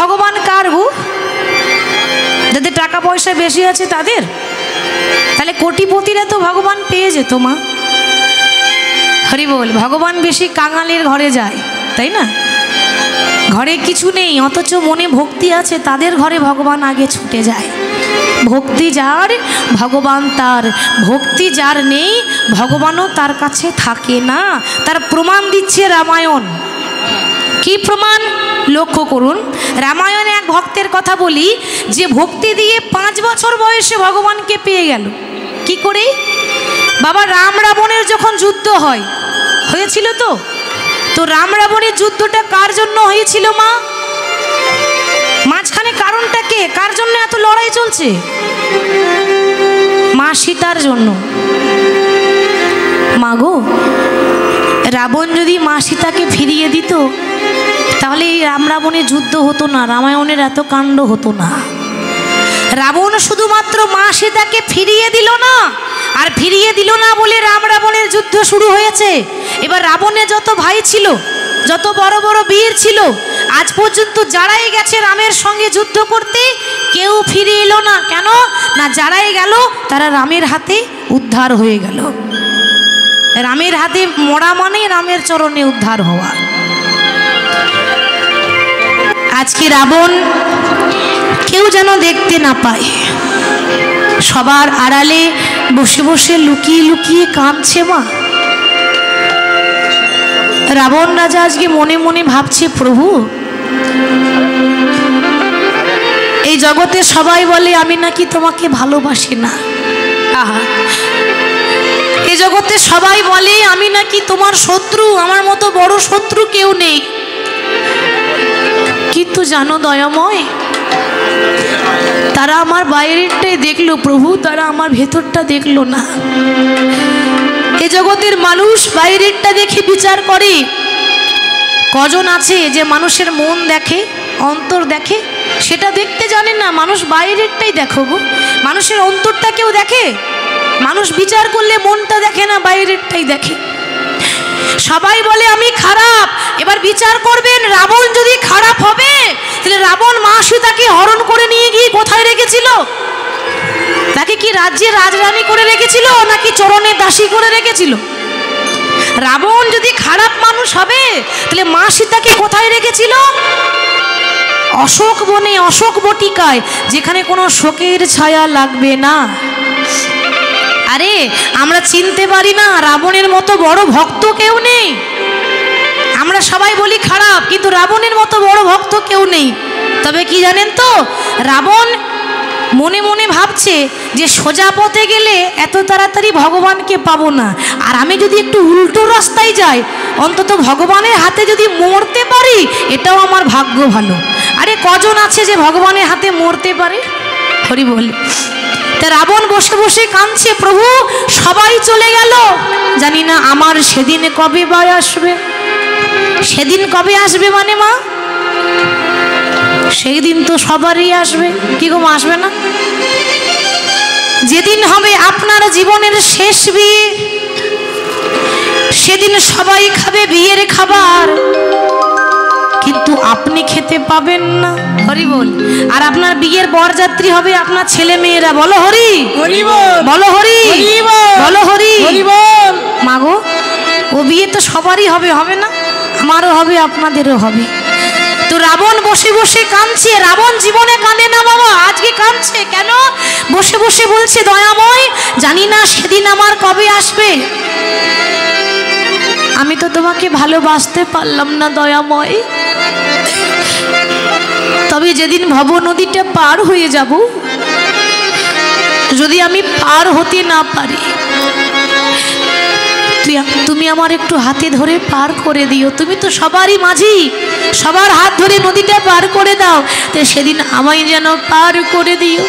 ভগবান কার গো? যাদের টাকা পয়সা বেশি আছে তাদের? তাহলে কোটিপতিরা তো ভগবান পেয়ে যেত মা। হরি বল। ভগবান বেশি কাঙালের ঘরে যায়, তাই না? ঘরে কিছু নেই অথচ মনে ভক্তি আছে, তাদের ঘরে ভগবান আগে ছুটে যায়। ভক্তি যার ভগবান তার, ভক্তি যার নেই ভগবানও তার কাছে থাকে না। তার প্রমাণ দিচ্ছে রামায়ণ। কি প্রমাণ? লক্ষ্য করুন, রামায়ণে এক ভক্তের কথা বলি যে ভক্তি দিয়ে 5 বছর বয়সে ভগবানকে পেয়ে গেল। কি করে? বাবা রাম রাবণের যখন যুদ্ধ হয়েছিল তো রাম রাবণের যুদ্ধটা কার জন্য হয়েছিল মা? মাঝখানে কারণটা কে? কার জন্য এত লড়াই চলছে? মা সীতার জন্য। মা গো, রাবণ যদি মা সীতাকে ফিরিয়ে দিত তাহলে এই রাম রাবণের যুদ্ধ হতো না, রামায়ণের এত কাণ্ড হতো না। রাবণ শুধুমাত্র মা সীতাকে ফিরিয়ে দিল না, আর ফিরিয়ে দিল না বলে রাম রাবণের যুদ্ধ শুরু হয়েছে। এবার রাবণের যত ভাই ছিল, যত বড় বড় বীর ছিল, আজ পর্যন্ত যারাই গেছে রামের সঙ্গে যুদ্ধ করতে কেউ ফিরে এলো না। কেন না? যারাই গেল তারা রামের হাতে উদ্ধার হয়ে গেল। রামের হাতে মরা মানে রামের চরণে উদ্ধার হওয়া। আজকে রাবণ কেউ যেন দেখতে না পায়, সবার আড়ালে বসে বসে লুকিয়ে লুকিয়ে কাঁদছে মা। রাবণ রাজা আজকে মনে মনে ভাবছে, প্রভু এই জগতে সবাই বলে আমি নাকি তোমাকে ভালোবাসি না। আহা, এই জগতে সবাই বলে আমি নাকি তোমার শত্রু, আমার মতো বড় শত্রু কেউ নেই। কিন্তু জানো দয়াময়, তারা আমার বাইরেরটাই দেখলো প্রভু, তারা আমার ভেতরটা দেখলো না। এ জগতের মানুষ বাইরেরটা দেখে বিচার করে। কজন আছে যে মানুষের মন দেখে, অন্তর দেখে? সেটা দেখতে জানে না, মানুষ বাইরেরটাই দেখো গো। মানুষের অন্তরটা কেউ দেখে? মানুষ বিচার করলে মনটা দেখে না, বাইরেরটাই দেখে। সবাই বলে আমি খারাপ। এবার বিচার করবেন, রাবণ যদি খারাপ হবে তাহলে রাবণ মা সীতাকে হরণ করে নিয়ে গিয়ে কোথায় রেখেছিল? তাকে কি রাজ্যে রাজরানী করে রেখেছিল নাকি চরণে দাসী করে রেখেছিল? রাবণ যদি খারাপ মানুষ হবে তাহলে মা সীতাকে কোথায় রেখেছিল? অশোক বনে, অশোক বটিকায়, যেখানে কোনো শোকের ছায়া লাগবে না। আরে আমরা চিনতে পারি না, রাবণের মতো বড় ভক্ত কেউ নেই। আমরা সবাই বলি খারাপ, কিন্তু রাবণের মতো বড় ভক্ত কেউ নেই। তবে কি জানেন তো, রাবণ মনে মনে ভাবছে যে সোজা পথে গেলে এত তাড়াতাড়ি ভগবানকে পাবো না, আর আমি যদি একটু উল্টো রাস্তায় যাই, অন্তত ভগবানের হাতে যদি মরতে পারি, এটাও আমার ভাগ্য ভালো। আরে কজন আছে যে ভগবানের হাতে মরতে পারে? হরি বল। তা রাবণ বসে বসে কাঁদছে, প্রভু সবাই চলে গেল, জানি না আমার সেদিন কবে বা আসবে। সেদিন কবে আসবে মানে মা? সেই দিন তো সবারই আসবে। কি গো, আসবে না? যেদিন হবে আপনার জীবনের শেষ বিয়ে, সেদিন সবাই খাবে বিয়ের খাবার, কিন্তু আপনি খেতে পাবেন না। হরি বল। আর আপনার বিয়ের বরযাত্রী হবে আপনার ছেলে মেয়েরা। বলো হরি, বলো হরি, বলো হরি। মাগো, ও বিয়ে তো সবারই হবে, হবে না? আমারও হবে, আপনাদেরও হবে। তো রাবণ বসে বসে কাঁদছে। রাবণ জীবনে কাঁদে না বাবা, আজকে কাঁদছে। কেন? বসে বসে বলছে, দয়াময় জানি না সেদিন আমার কবে আসবে। আমি তো তোমাকে ভালোবাসতে পারলাম না দয়াময়। তবে যেদিন ভব নদীটা পার হয়ে যাব, যদি আমি পার হতে না পারি, তুমি আমার একটু হাতে ধরে পার করে দিও। তুমি তো সবারই মাঝি, সবার হাত ধরে নদীটা পার করে দাও, তো সেদিন আমায় যেন পার করে দিও।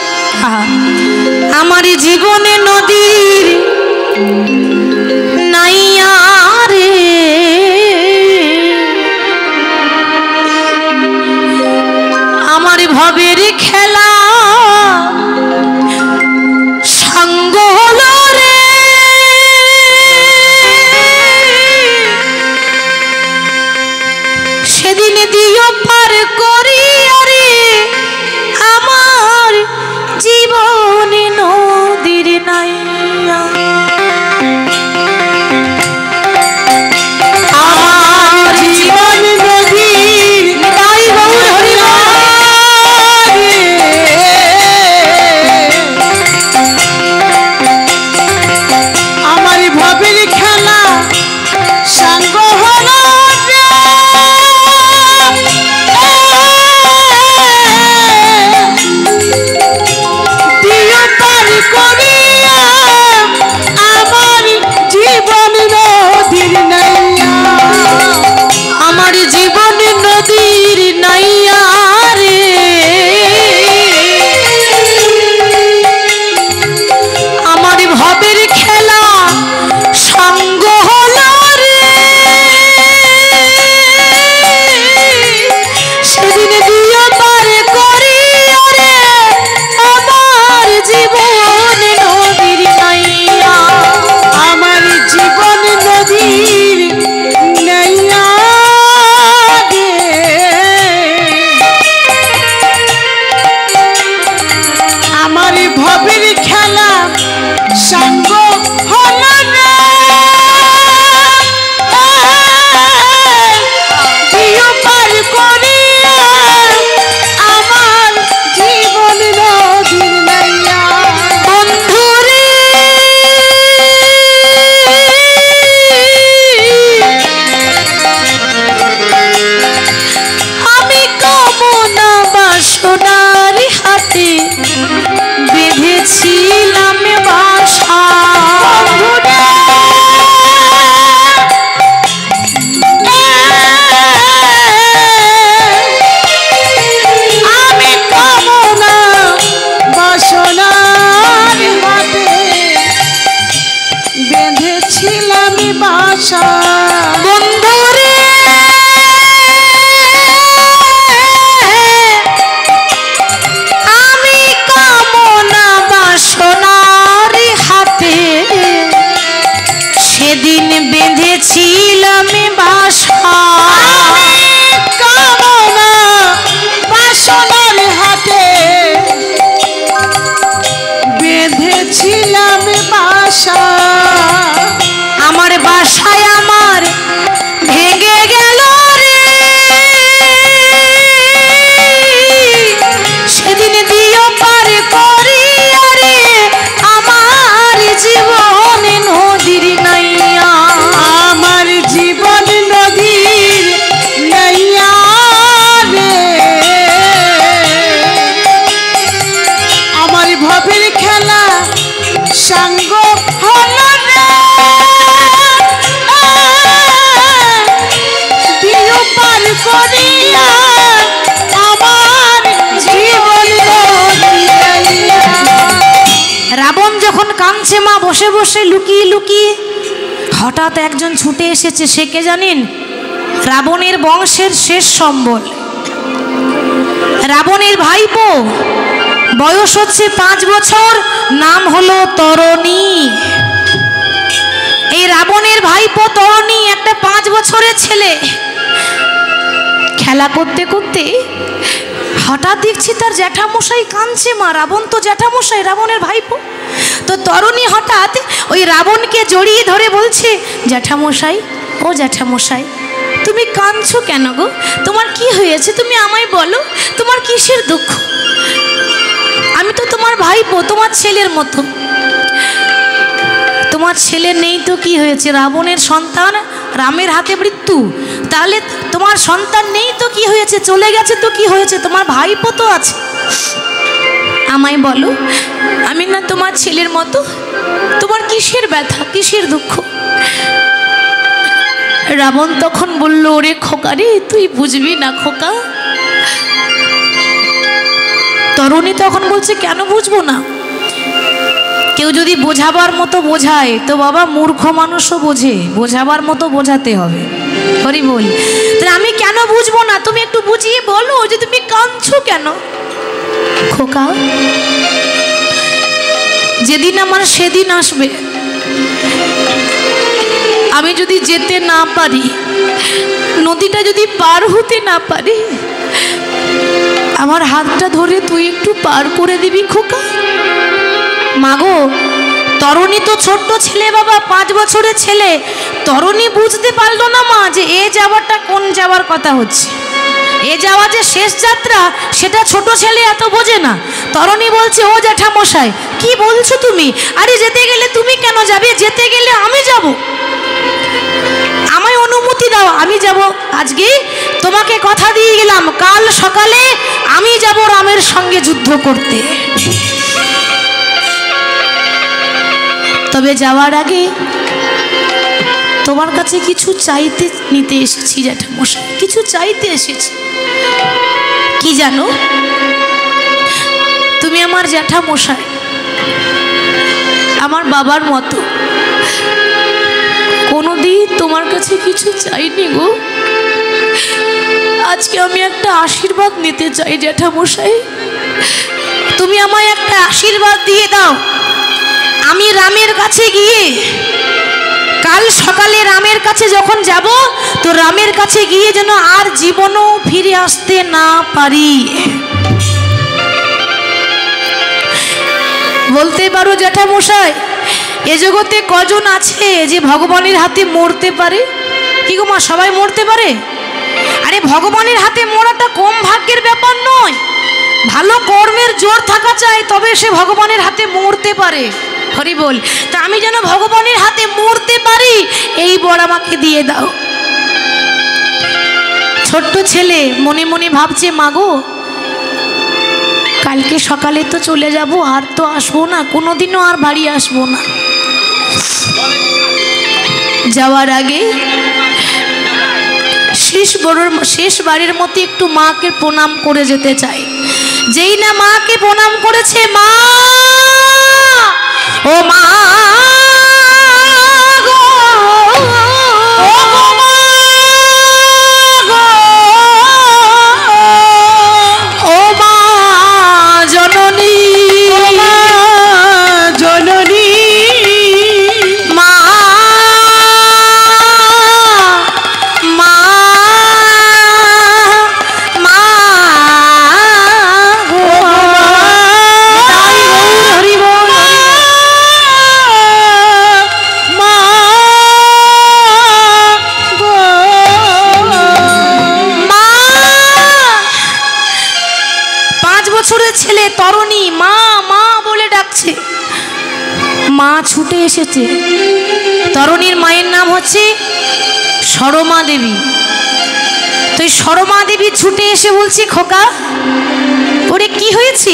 আমার জীবনে নদীর নাইয়া রে, আমার ভবের খেলা সঙ্গ হলো রে। সেদিন দিও পার করি আরে কাঁদছে মা বসে বসে লুকিয়ে লুকিয়ে। হঠাৎ একজন ছুটে এসেছে, সে কে জানেন? রাবণের বংশের শেষ সম্বল, রাবণের ভাইপো। বয়স হচ্ছে 5 বছর, নাম হলো তরণী। এই রাবণের ভাইপো তরণী একটা 5 বছরের ছেলে। খেলা করতে করতে হঠাৎ দেখছি তার জ্যাঠামশাই কাঁদছে। মা, রাবণ তো জ্যাঠামশাই, রাবণের ভাইপো। তো তরণী হঠাৎ ওই রাবণকে জড়িয়ে ধরে বলছে, জ্যাঠামশাই, ও জ্যাঠামশাই, তুমি কাঁদছো কেন গো? তোমার কি হয়েছে? তুমি আমায় বলো, তোমার কিসের দুঃখ? আমি তো তোমার ভাইপো, তোমার ছেলের মতো। তোমার ছেলে নেই তো কি হয়েছে? রাবণের সন্তান, রামের হাতে মৃত্যু। তাহলে তোমার সন্তান নেই তো কি হয়েছে? চলে গেছে তো কি হয়েছে? তোমার ভাইপো তো আছে। আমায় বলো, আমি না তোমার ছেলের মতো? তোমার কিসের ব্যথা, কিসের দুঃখ? রাবণ তখন বলল, ওরে খোকা রে, তুই বুঝবি না খোকা। তরুণী তখন বলছে, কেন বুঝবো না? কেউ যদি বোঝাবার মতো বোঝায় তো বাবা মূর্খ মানুষও বোঝে, বোঝাবার মতো বোঝাতে হবে। হরি বল। তাহলে আমি কেন বুঝবো না? তুমি একটু বুঝিয়ে বলো যে তুমি কাঁদছো কেন? খোকা, যেদিন আমার সেদিন আসবে, আমি যদি যেতে না পারি, নদীটা যদি পার হতে না পারি, আমার হাতটা ধরে তুই একটু পার করে দিবি খোকা। মাগো, তরুণী তো ছোট্ট ছেলে বাবা, 5 বছরের ছেলে। তরুণী বুঝতে পারলো না মা যে এ যাওয়াটা কোন যাওয়ার কথা হচ্ছে। এ যাওয়া যে শেষ যাত্রা, সেটা ছোট ছেলে এত বোঝে না। তরুণী বলছে, ও জ্যাঠামশাই, কি বলছো তুমি? আরে যেতে গেলে তুমি কেন যাবে? যেতে গেলে আমি যাব। আমায় অনুমতি দাও, আমি যাব। আজকে তোমাকে কথা দিয়ে গেলাম, কাল সকালে আমি যাব রামের সঙ্গে যুদ্ধ করতে। তবে যাওয়ার আগে তোমার কাছে কিছু চাইতে নিতে এসেছি জ্যাঠামশাই, কিছু চাইতে এসেছি। কি জানো? তুমি আমার জ্যাঠামশাই, আমার বাবার মতো। কোনোদিন তোমার কাছে কিছু চাইনি গো। আজকে আমি একটা আশীর্বাদ নিতে চাই জ্যাঠামশাই। তুমি আমায় একটা আশীর্বাদ দিয়ে দাও। আমি রামের কাছে গিয়ে, কাল সকালে রামের কাছে যখন যাব, তো রামের কাছে গিয়ে যেন আর জীবনও ফিরে আসতে না পারি। বলতে পারো জ্যাঠামশাই, এ জগতে কজন আছে যে ভগবানের হাতে মরতে পারে? কি গো মা, সবাই মরতে পারে? আরে ভগবানের হাতে মরাটা কম ভাগ্যের ব্যাপার নয়। ভালো কর্মের জোর থাকা চাই, তবে সে ভগবানের হাতে মরতে পারে। হরি বল। তা আমি যেন ভগবানের হাতে মরতে পারি, এই বর আমাকে দিয়ে দাও। ছোট্ট ছেলে মনে মনে ভাবছে, মাগো, কালকে সকালে তো চলে যাব, আর তো আসবো না, কোনোদিনও আর বাড়ি আসবো না। যাওয়ার আগে শেষবারের মতো একটু মাকে প্রণাম করে যেতে চাই। যেই না মাকে প্রণাম করেছে, মা, ও মা গো, ও মা গো, ও মা জননী, জননী, মা, মা, মা গো, হরি বল। মা গো, মা। 5 বছরের ছেলে তরুণী মা মা বলে ডাকছে। মা ছুটে এসেছে। তরুণীর মায়ের নাম হচ্ছে সরমা দেবী। তো এই সরমা দেবী ছুটে এসে বলছি, খোকা, ওরে কি হয়েছে?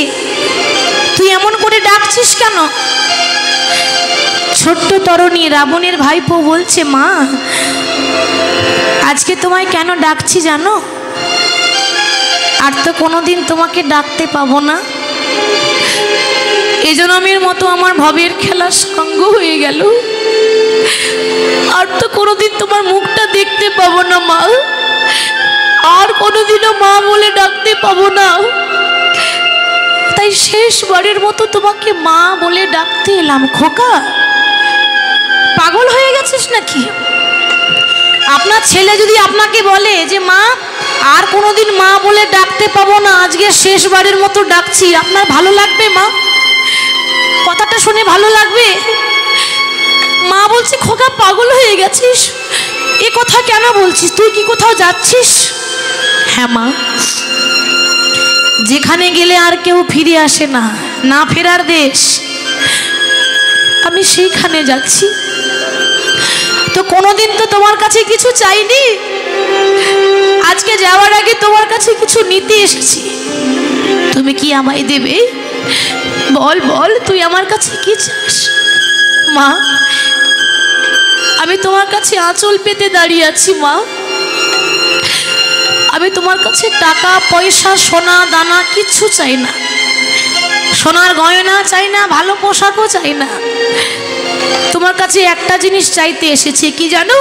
তুই এমন করে ডাকছিস কেন? ছোট্ট তরুণী রাবণের ভাইপো বলছে, মা, আজকে তোমায় কেন ডাকছি জানো? আর তো কোনোদিন তোমাকে ডাকতে পাবো না। এই জন্মের মতো আমার ভবের খেলা সাঙ্গ হয়ে গেল। আর তো কোনোদিন তোমার মুখটা দেখতে পাবো না মা, আর কোনোদিনও মা বলে ডাকতে পাবো না। তাই শেষবারের মতো তোমাকে মা বলে ডাকতে এলাম। খোকা, পাগল হয়ে গেছিস নাকি? আপনার ছেলে যদি আপনাকে বলে যে মা আর কোনোদিন মা বলে ডাকতে পাবো না, আজকে শেষবারের মতো ডাকছি, আপনার ভালো লাগবে মা? কথাটা শুনে ভালো লাগবে? মা বলছে খোকা পাগল হয়ে গেছিস, এ কথা কেন বলছিস? তুই কি কোথাও যাচ্ছিস? হ্যাঁ মা, যেখানে গেলে আর কেউ ফিরে আসে না, না ফেরার দেশ, আমি সেইখানে যাচ্ছি। তো কোনোদিন তো তোমার কাছে কিছু চাইনি, আজকে যাওয়ার আগে তোমার কাছে কিছু নিতে এসেছি। তুমি কি আমায় দেবে? বল বল, তুই আমার কাছে কি চাস? মা, আমি তোমার কাছে আঁচল পেতে দাঁড়িয়ে আছি মা। আমি তোমার কাছে টাকা পয়সা সোনা দানা কিচ্ছু চাই না, সোনার গয়না চাই না, ভালো পোশাকও চাই না। তোমার কাছে একটা জিনিস চাইতে এসেছি, কি জানো?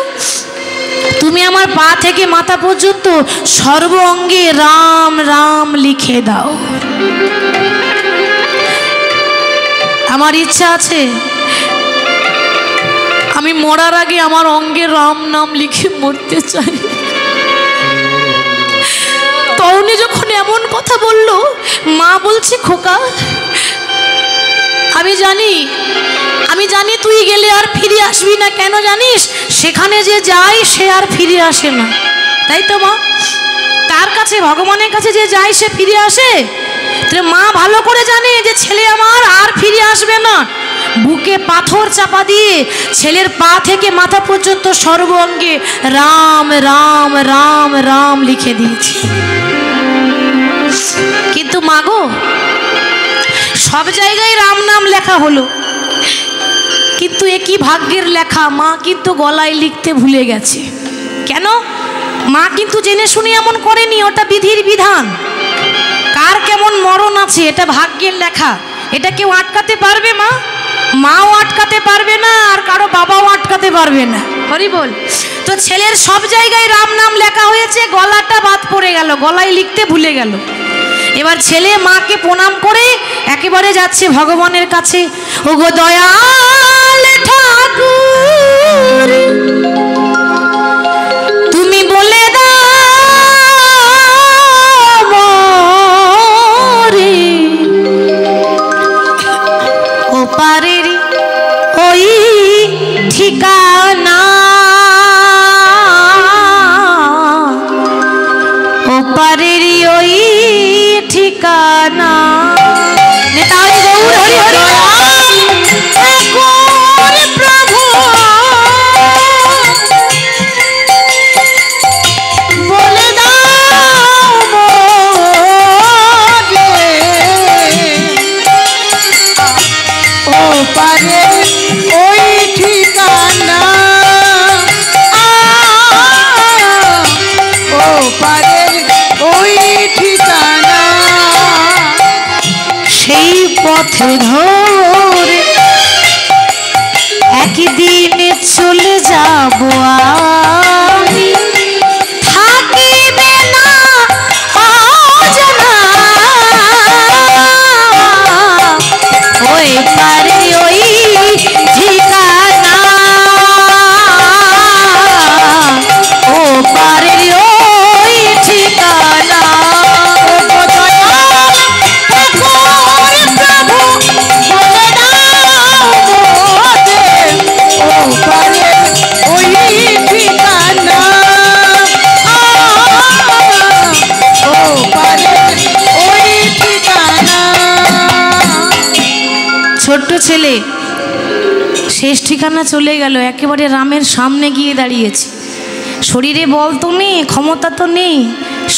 তুমি আমার পা থেকে মাথা পর্যন্ত সর্ব অঙ্গে রাম রাম লিখে দাও। আমার ইচ্ছা আছে আমি মরার আগে আমার অঙ্গে রাম নাম লিখে মরতে চাই। তরুণী যখন এমন কথা বলল, মা বলছে খোকা আমি জানি তুই গেলে আর ফিরে আসবি না। কেন জানিস? সেখানে যে যায় সে আর ফিরে আসে না, তাই তো মা? তার কাছে, ভগবানের কাছে যে যায় সে ফিরে আসে। মা ভালো করে জানে যে ছেলে আমার আর ফিরে আসবে না। বুকে পাথর চাপা দিয়ে ছেলের পা থেকে মাথা পর্যন্ত সর্ব অঙ্গে রাম রাম রাম রাম লিখে দিয়েছি। কিন্তু মা গো, সব জায়গায় রাম নাম লেখা হলো, কিন্তু এ কি ভাগ্যের লেখা, মা কিন্তু গলায় লিখতে ভুলে গেছে। কেন? মা কিন্তু জেনে শুনে এমন করেনি, ওটা বিধির বিধান। কার কেমন মরণ আছে এটা ভাগ্যের লেখা, এটা কেউ আটকাতে পারবে? মাও আটকাতে পারবে না, আর কারো বাবাও আটকাতে পারবে না। হরি বল। তো ছেলের সব জায়গায় রাম নাম লেখা হয়েছে, গলাটা বাদ পড়ে গেল, গলায় লিখতে ভুলে গেল। এবার ছেলে মাকে প্রণাম করে একেবারে যাচ্ছে ভগবানের কাছে। ওগো দয়াল ঠাকুর, তুমি বলে দাও রে ওপারের ওই ঠিকানা, ওপারের ওই ঠিকানা। নেতাই গৌর হরি হরি প্রভু বলে দাও ও পারে ওই ঠিকানা, ও পারে ওই ঠিকানা। সেই পথে ধরে একদিন চলে যাব আমি, থাকিবে না অজানা ওই পারে ওই ঠিকানা, ও পারে ওই ঠিকানা। ছোট্ট ছেলে শেষ ঠিকানা চলে গেল, একেবারে রামের সামনে গিয়ে দাঁড়িয়েছে। শরীরে বল তো নেই, ক্ষমতা তো নেই,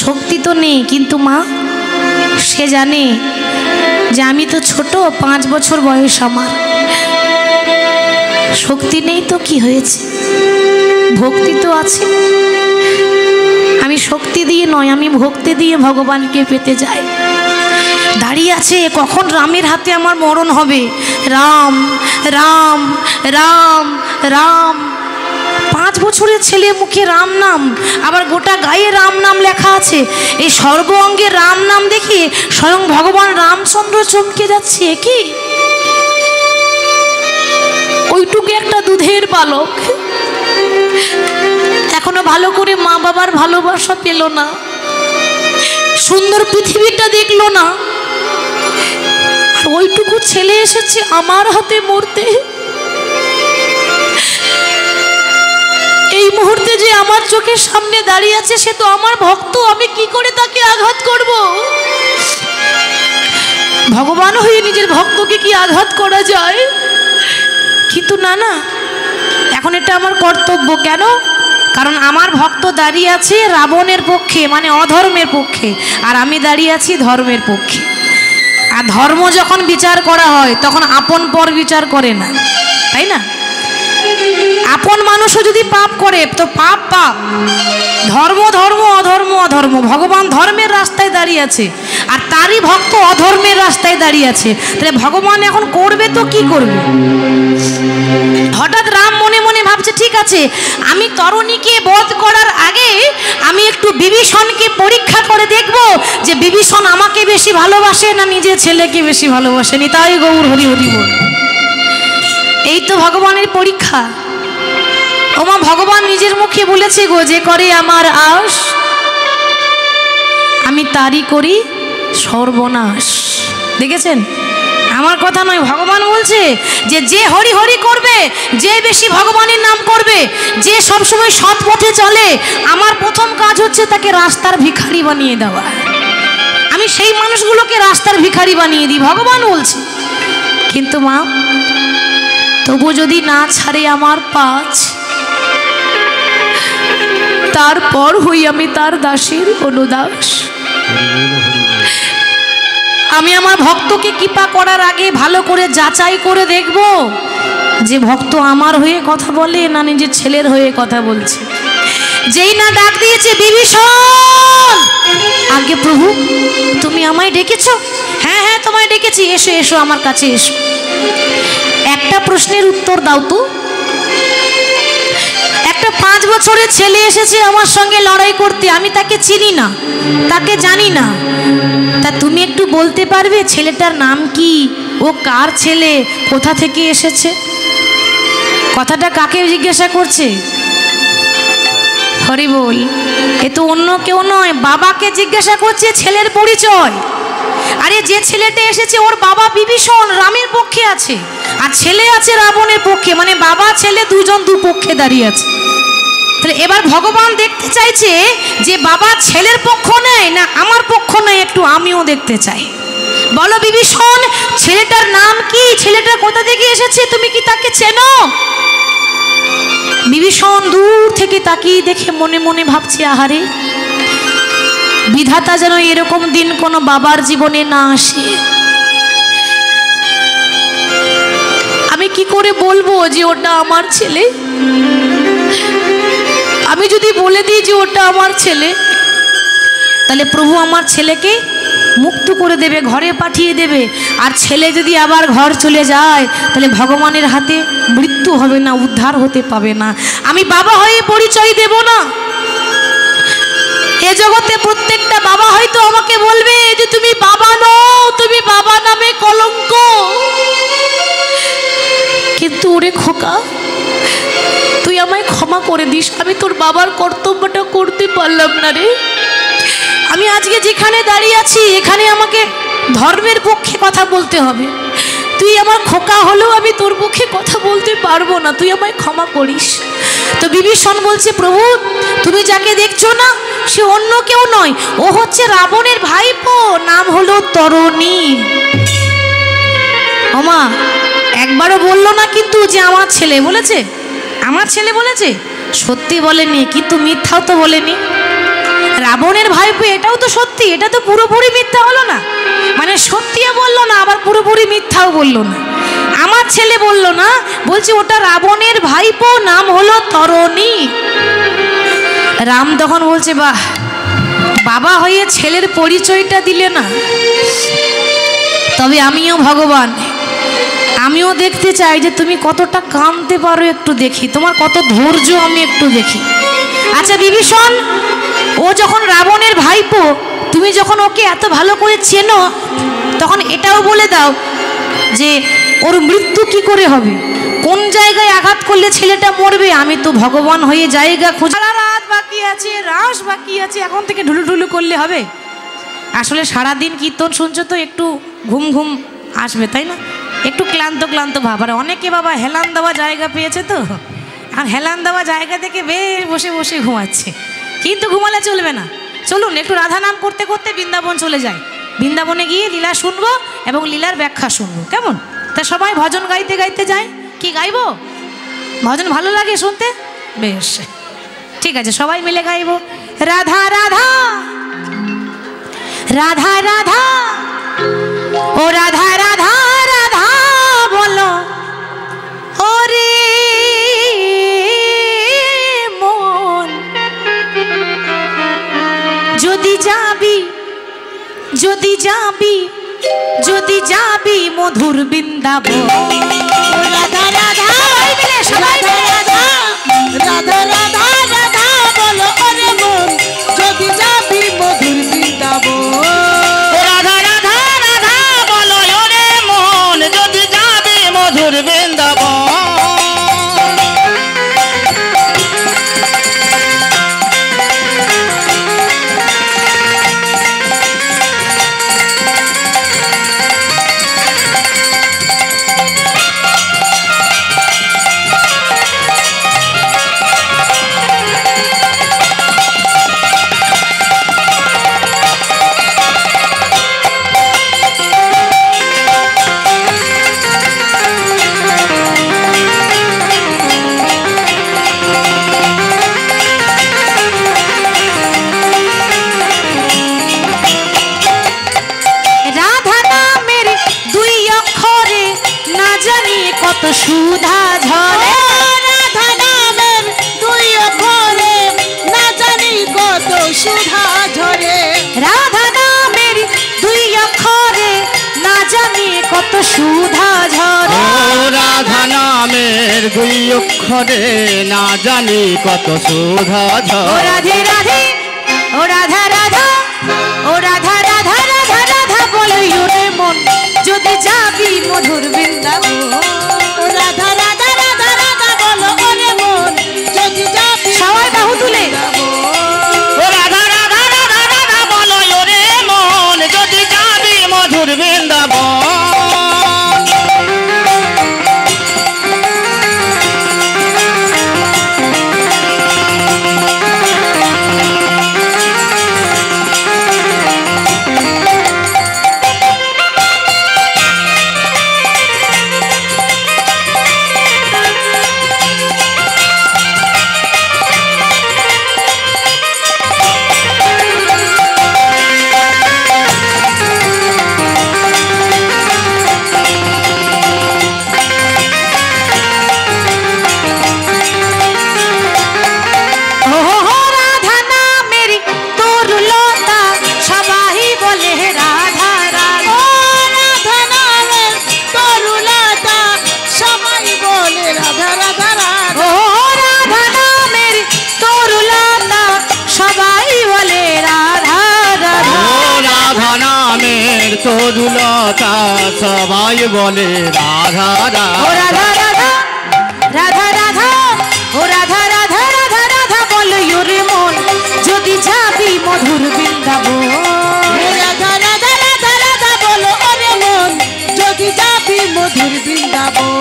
শক্তি তো নেই, কিন্তু মা সে জানে যে আমি তো ছোট, 5 বছর বয়স, আমার শক্তি নেই তো কি হয়েছে, ভক্তি তো আছে। আমি শক্তি দিয়ে নয়, আমি ভক্তি দিয়ে ভগবানকে পেতে যাই। দাঁড়িয়ে আছে কখন রামের হাতে আমার মরণ হবে। রাম রাম রাম রাম, 5 বছরের ছেলে মুখে রাম নাম, আবার গোটা গায়ে রাম নাম লেখা আছে। এই সর্ব অঙ্গে রাম নাম দেখে স্বয়ং ভগবান রামচন্দ্র চমকে যাচ্ছে। কি ওইটুকু একটা দুধের বালক এখনো ভালো করে মা বাবার ভালোবাসা পেল না, সুন্দর পৃথিবীটা দেখলো না, আর ওইটুকু ছেলে এসেছে আমার হাতে মরতে। এই মুহূর্তে যে আমার চোখের সামনে দাঁড়িয়ে আছে সে তো আমার ভক্ত, আমি কি করে তাকে আঘাত করব? ভগবান হয়ে নিজের ভক্তকে কি আঘাত করা যায়? কিন্তু না না, এখন এটা আমার কর্তব্য। কেন? কারণ আমার ভক্ত দাঁড়িয়ে আছে রাবণের পক্ষে, মানে অধর্মের পক্ষে, আর আমি দাঁড়িয়ে আছি ধর্মের পক্ষে। আর ধর্ম যখন বিচার করা হয় তখন আপন পর বিচার করে না, তাই না? আপন মানুষও যদি পাপ করে তো পাপ পাপ, ধর্ম ধর্ম, অধর্ম অধর্ম। ভগবান ধর্মের রাস্তায় দাঁড়িয়ে আছে আর তারই ভক্ত অধর্মের রাস্তায় দাঁড়িয়ে আছে। তাহলে ভগবান এখন করবে তো কি করবে? হঠাৎ রাম মনে মনে ভাবছে ঠিক আছে, আমি তরুণীকে বধ করার আগে আমি একটু বিভীষণকে পরীক্ষা করে দেখব যে বিভীষণ আমাকে বেশি ভালোবাসে না নিজের ছেলেকে বেশি ভালোবাসে। নিতাই গৌর হরি হরি বল। এই তো ভগবানের পরীক্ষা। ওমা ভগবান নিজের মুখে বলেছে গো, যে করে আমার আশ আমি তারই করি সর্বনাশ। দেখেছেন? আমার কথা নয়, ভগবান বলছে যে যে হরি হরি করবে, যে বেশি ভগবানের নাম করবে, যে সবসময় সৎ পথে চলে, আমার প্রথম কাজ হচ্ছে তাকে রাস্তার ভিখারি বানিয়ে দেওয়া। আমি সেই মানুষগুলোকে রাস্তার ভিখারি বানিয়ে দিই, ভগবান বলছে। কিন্তু মা, তবু যদি না ছাড়ে আমার পাঁচ, তারপর হই আমি তার দাসীর অনুদাস। আমি আমার ভক্তকে কৃপা করার আগে ভালো করে যাচাই করে দেখব যে ভক্ত আমার হয়ে কথা বলে না নিজের ছেলের হয়ে কথা বলছে। যেই না ডাক দিয়েছে বিভীষণ, আগে প্রভু তুমি আমায় ডেকেছ? হ্যাঁ হ্যাঁ তোমায় ডেকেছি, এসো এসো আমার কাছে এসো। একটা প্রশ্নের উত্তর দাও তো। একটা 5 বছরের ছেলে এসেছে আমার সঙ্গে লড়াই করতে, আমি তাকে চিনি না, তাকে জানি না, তা তুমি একটু বলতে পারবে ছেলেটার নাম কি, ও কার ছেলে, কোথা থেকে এসেছে? কথাটা কাকে জিজ্ঞাসা করছে? হরি বল। এ তো অন্য কেউ নয়, বাবাকে জিজ্ঞাসা করছে ছেলের পরিচয়। আরে যে ছেলেটা এসেছে ওর বাবা বিভীষণ রামের পক্ষে আছে, আর ছেলে আছে রাবণের পক্ষে, মানে বাবা ছেলে দুজন দুপক্ষে দাঁড়িয়ে আছে। তাহলে এবার ভগবান দেখতে চাইছে যে বাবা ছেলের পক্ষ নেয় না আমার পক্ষ নেয়, একটু আমিও দেখতে চাই। বলো বিভীষণ, ছেলেটার নাম কি, ছেলেটা কোথা থেকে এসেছে, তুমি কি তাকে চেনো? বিভীষণ দূর থেকে তাকিয়ে দেখে মনে মনে ভাবছে, আহারে বিধাতা যেন এরকম দিন কোনো বাবার জীবনে না আসে। আমি কি করে বলবো যে ওটা আমার ছেলে? আমি যদি বলে দিই যে ওটা আমার ছেলে, তাহলে প্রভু আমার ছেলেকে মুক্ত করে দেবে, ঘরে পাঠিয়ে দেবে। আর ছেলে যদি আবার ঘর চলে যায় তাহলে ভগবানের হাতে মৃত্যু হবে না, উদ্ধার হতে পাবে না। আমি বাবা হয়ে পরিচয় দেব না। এ জগতে প্রত্যেকটা বাবা হয়তো আমাকে বলবে যে তুমি বাবা নও, তুমি বাবা নামে কলঙ্ক। কিন্তু ওরে খোকা, তুই আমায় ক্ষমা করে দিস, আমি তোর বাবার কর্তব্যটা করতে পারলাম না রে। আমি আজকে যেখানে দাঁড়িয়ে আছি এখানে আমাকে ধর্মের পক্ষে কথা বলতে হবে। তুই আমার খোকা হলেও আমি তোর পক্ষে কথা বলতে পারবো না, তুই আমায় ক্ষমা করিস। তো বিভীষণ বলছে, প্রভু তুমি যাকে দেখছো না সে অন্য কেউ নয়, ও হচ্ছে রাবণের ভাইপো, নাম হলো তরুণী। ওমা একবারও বললো না কিন্তু যে আমার ছেলে বলেছে, আমার ছেলে বলেছে, সত্যি বলেনি, কিন্তু মিথ্যাও তো বলেনি। রাবণের ভাইপো এটাও তো সত্যি, এটা তো পুরোপুরি মিথ্যা হলো না, মানে সত্যিও বললো না আবার পুরোপুরি মিথ্যাও বললো না। আমার ছেলে বললো না, বলছে ওটা রাবণের ভাইপো, নাম হলো তরুণী। রাম তখন বলছে, বাহ বাবা হয়ে ছেলের পরিচয়টা দিলে না, তবে আমিও ভগবান, আমিও দেখতে চাই যে তুমি কতটা কাঁদতে পারো, একটু দেখি তোমার কত ধৈর্য আমি একটু দেখি। আচ্ছা বিভীষণ, ও যখন রাবণের ভাইপো, তুমি যখন ওকে এত ভালো করে চেনো, তখন এটাও বলে দাও যে ওর মৃত্যু কি করে হবে, কোন জায়গায় আঘাত করলে ছেলেটা মরবে। আমি তো ভগবান হয়ে জায়গা খুঁজে, সারা রাত বাকি আছে, রাস বাকি আছে, এখন থেকে ঢুলু ঢুলু করলে হবে? আসলে সারাদিন কীর্তন শুনছো তো একটু ঘুম ঘুম আসবে, তাই না? একটু ক্লান্ত ক্লান্ত ভাব। আর অনেকে বাবা হেলান দেওয়া জায়গা পেয়েছে তো, আর হেলান দেওয়া জায়গা থেকে বেশ বসে বসে ঘুমাচ্ছে, কিন্তু ঘুমালে চলবে না। চলুন একটু রাধা নাম করতে করতে বৃন্দাবন চলে যায়, বৃন্দাবনে গিয়ে লীলা শুনবো এবং লীলার ব্যাখ্যা শুনবো, কেমন? তা সবাই ভজন গাইতে গাইতে যায়। কি গাইবো? ভজন ভালো লাগে শুনতে? বেশ, ঠিক আছে, সবাই মিলে গাইবো। রাধা রাধা রাধা রাধা, ও রাধা রাধা রাধা বলো, ওরে মন যদি যাবি, যদি যাবি, যদি যাবি মধুর বৃন্দাবন। রাধা রাধা, সবাই মিলে, সবাই মিলে রাধা রাধা রাধা রাধা বলো, ওরে মন যদি যাবি মধুর বৃন্দাবন। রাধা রাধা রাধা বলো, ওরে মন যদি যাবি মধুর বৃন্দাবন। সুধা ঝরে, রাধা নামের দুই অক্ষরে না জানি কত সুধা ঝরে। রাধা নামের দুই অক্ষরে না জানি কত সুধা ঝরে। রাধা নামের দুই অক্ষরে না জানি কত সুধা ঝরে। রাধে রাধে, ও রাধা রাধা, ও রাধা রাধা রাধা রাধা বলে, ওরে মন যদি যাবি মধুর বৃন্দাবন। রাধা রাধা রাধা রাধা বলো, ওরে মন যদি যাবি, সবাই বাহু তুলে। রাধা রাধা রাধা রাধা বলো, ওরে মন যদি যাবি মধুর বৃন্দাবন। তরুলতা সবাই বলে রাধা রাধা। ও রাধা রাধা রাধা রাধা, ও রাধা রাধা রাধা রাধা বলো, ওরে মন যদি যাবি মধুর বৃন্দাবন। রাধা রাধা রাধা রাধা বলো, ওরে মন যদি যাবি মধুর বৃন্দাবন।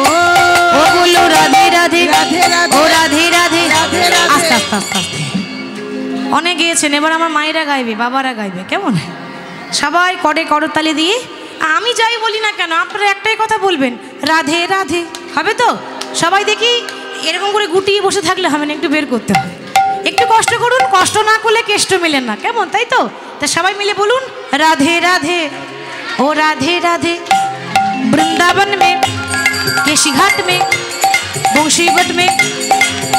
ও বলো রাধে রাধে রাধে রাধে, ও রাধে রাধে রাধে রাধে। আস্তে আস্তে আস্তে আস্তে, অনেক গিয়েছেন, এবার আমার মায়েরা গাইবে, বাবারা গাইবে, কেমন? সবাই করে করতালি দিয়ে, আমি যাই বলি না কেন আপনারা একটাই কথা বলবেন, রাধে রাধে, হবে তো? সবাই দেখি এরকম করে গুটিয়ে বসে থাকলে হবে না, একটু বের করতে হবে, একটু কষ্ট করুন, কষ্ট না করলে কেষ্ট মেলেন না, কেমন? তাই তো? তা সবাই মিলে বলুন রাধে রাধে, ও राधे राधे। वृंदावन में, केशी घाट में, बंशी बट में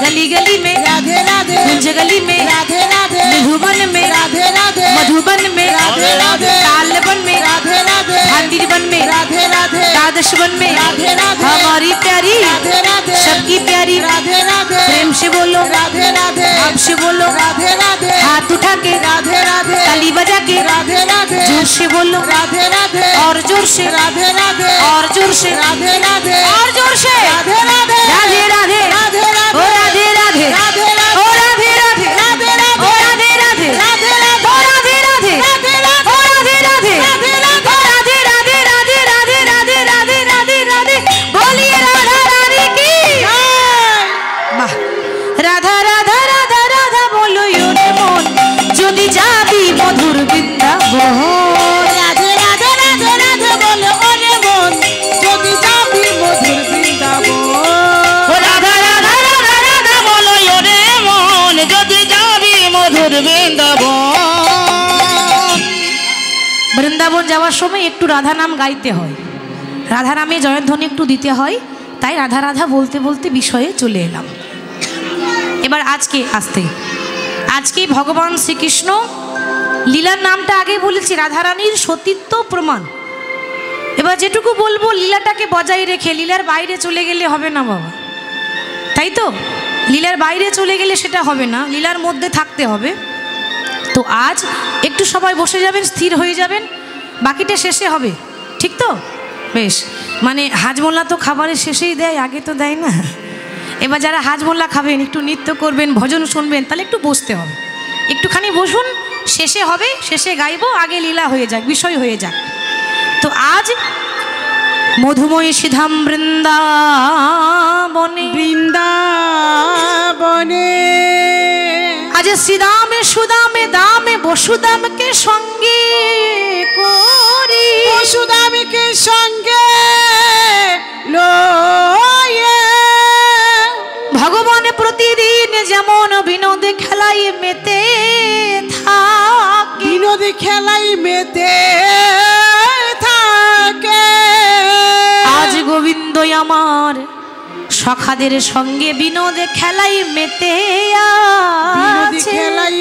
गली गली में राधे राधे कुंज गली में राधे राधे मधुबन में राधे राधे मधुबन में राधे राधे तालबन में राधे राधे हाथीर बन में राधे राधे द्वादश वन में राधे राधे हमारी प्यारी राधे राधे सबकी प्यारी राधे राधे प्रेम से बोलो राधे राधे अब से बोलो राधे राधे हाथ उठा के राधे राधे ताली बजा के राधे राधे जोर से बोलो राधे राधे और जोर से राधे राधे और जोर से राधे राधे और जोर से राधे राधे राधे राधे राधे ओ राधे राधे राधे ओ राधे राधे राधे ओ राधे राधे राधे ओ राधे राधे ओ राधे राधे ओ राधे राधे राधे राधे राधे राधे राधे राधे बोलिए राधा रानी की বাহ রাধা রাধা রাধা রাধা বলো ইউরে মন যদি যাবি মধুর বৃন্দাবন রাধে রাধে রাধে রাধে বলে ওরে মন যদি যাবি মধুর বৃন্দাবন ও রাধা রাধা রাধা রাধা বলো ওরে মন যদি যাবি মধুর বৃন্দাবন। বৃন্দাবন যাওয়ার সময় একটু রাধা নাম গাইতে হয়, রাধা নামে জয়ধ্বনি একটু দিতে হয়, তাই রাধা রাধা বলতে বলতে বিষয়ে চলে এলাম। এবার আজকে ভগবান শ্রীকৃষ্ণ লীলার নামটা আগে বলেছি, রাধারানীর সতীত্ব প্রমাণ। এবার যেটুকু বলবো লীলাটাকে বজায় রেখে, লীলার বাইরে চলে গেলে হবে না বাবা, তাই তো? লীলার বাইরে চলে গেলে সেটা হবে না, লীলার মধ্যে থাকতে হবে। তো আজ একটু সবাই বসে যাবেন, স্থির হয়ে যাবেন, বাকিটা শেষে হবে, ঠিক তো? বেশ, মানে হাজমোল্লা তো খাবারের শেষেই দেয়, আগে তো দেয় না। এবার যারা হাজমোল্লা খাবেন, একটু নৃত্য করবেন, ভজন শুনবেন, তাহলে একটু বসতে হবে, একটুখানি বসুন, শেষে হবে, শেষে গাইবো, আগে লীলা হয়ে যাক, বিষয় হয়ে যাক। তো আজ মধুময়ী সিধাম বৃন্দাবনে বৃন্দাবনে আজ শ্রীদামে সুদামে দামে বসুদামকে সঙ্গে করি, বসুদামিকে সঙ্গে লয়ে ভগবান প্রতিদিন যেমন বিনোদে খেলাই মেতে থাকি, বিনোদী খেলাই মেতে থাকে। আজ গোবিন্দ আমার সখাদের সঙ্গে বিনোদে খেলাই মেতে বিনোদী আছে। খেলাই